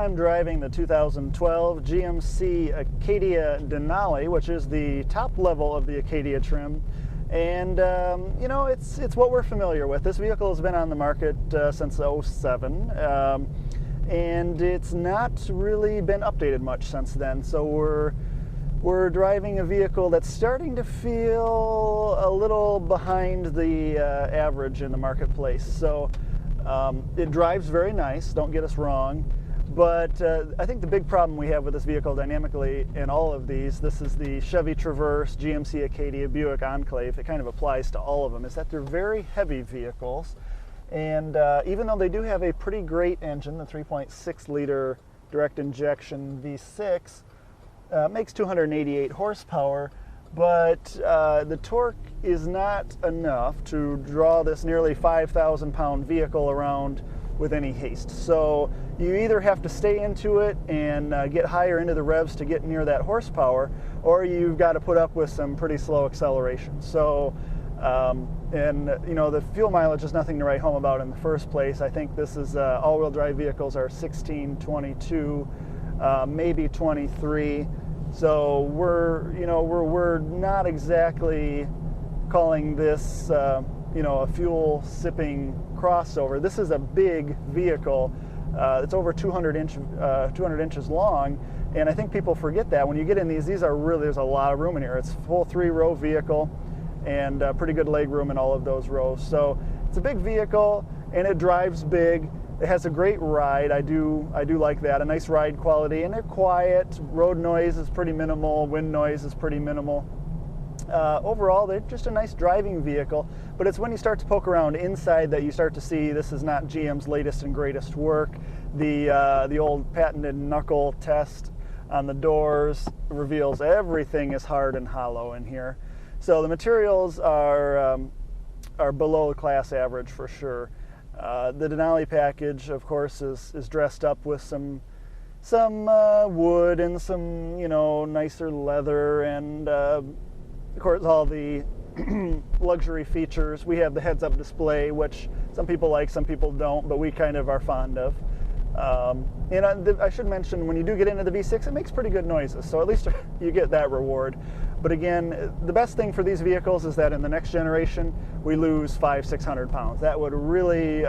everyone driving the 2012 GMC Acadia Denali, which is the top level of the Acadia trim. And you know, it's what we're familiar with. This vehicle has been on the market since '07, and it's not really been updated much since then. So we're driving a vehicle that's starting to feel a little behind the average in the marketplace. So it drives very nice, don't get us wrong, but I think the big problem we have with this vehicle dynamically in all of these, this is the Chevy Traverse, GMC Acadia, Buick Enclave, it kind of applies to all of them, is that they're very heavy vehicles. And even though they do have a pretty great engine, the 3.6 liter direct injection V6, makes 288 horsepower, but the torque is not enough to draw this nearly 5,000 pound vehicle around with any haste. So you either have to stay into it and get higher into the revs to get near that horsepower, or you've got to put up with some pretty slow acceleration. So and you know, the fuel mileage is nothing to write home about in the first place. I think this is all-wheel drive vehicles are 16, 22, maybe 23. So we're not exactly calling this you know, a fuel sipping crossover. This is a big vehicle. It's over 200 inches long, and I think people forget that when you get in these are really, there's a lot of room in here. It's a full 3-row vehicle and pretty good leg room in all of those rows. So it's a big vehicle and it drives big. It has a great ride. I do like that. A nice ride quality, and they're quiet. Road noise is pretty minimal. Wind noise is pretty minimal. Overall, they're just a nice driving vehicle. But it's when you start to poke around inside that you start to see this is not GM's latest and greatest work. The old patented knuckle test on the doors reveals everything is hard and hollow in here. So the materials are below class average for sure. The Denali package, of course, is dressed up with some wood and some, you know, nicer leather, and of course all the luxury features. We have the heads-up display, which some people like, some people don't, but we kind of are fond of. And I should mention, when you do get into the V6, it makes pretty good noises, so at least you get that reward. But again, the best thing for these vehicles is that in the next generation, we lose 500-600 pounds. That would really,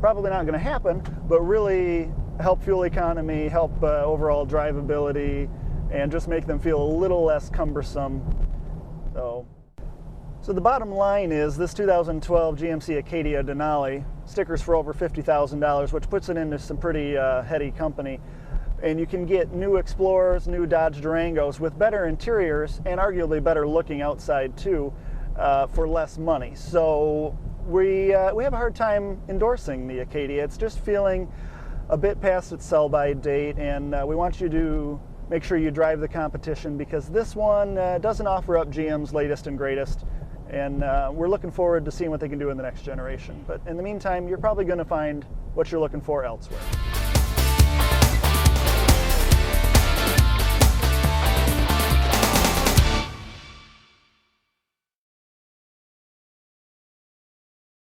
probably not going to happen, but really help fuel economy, help overall drivability, and just make them feel a little less cumbersome. So the bottom line is this 2012 GMC Acadia Denali, stickers for over $50,000, which puts it into some pretty heady company. And you can get new Explorers, new Dodge Durangos with better interiors and arguably better looking outside too, for less money. So we have a hard time endorsing the Acadia. It's just feeling a bit past its sell-by date, and we want you to make sure you drive the competition, because this one doesn't offer up GM's latest and greatest, and we're looking forward to seeing what they can do in the next generation. But in the meantime, you're probably going to find what you're looking for elsewhere.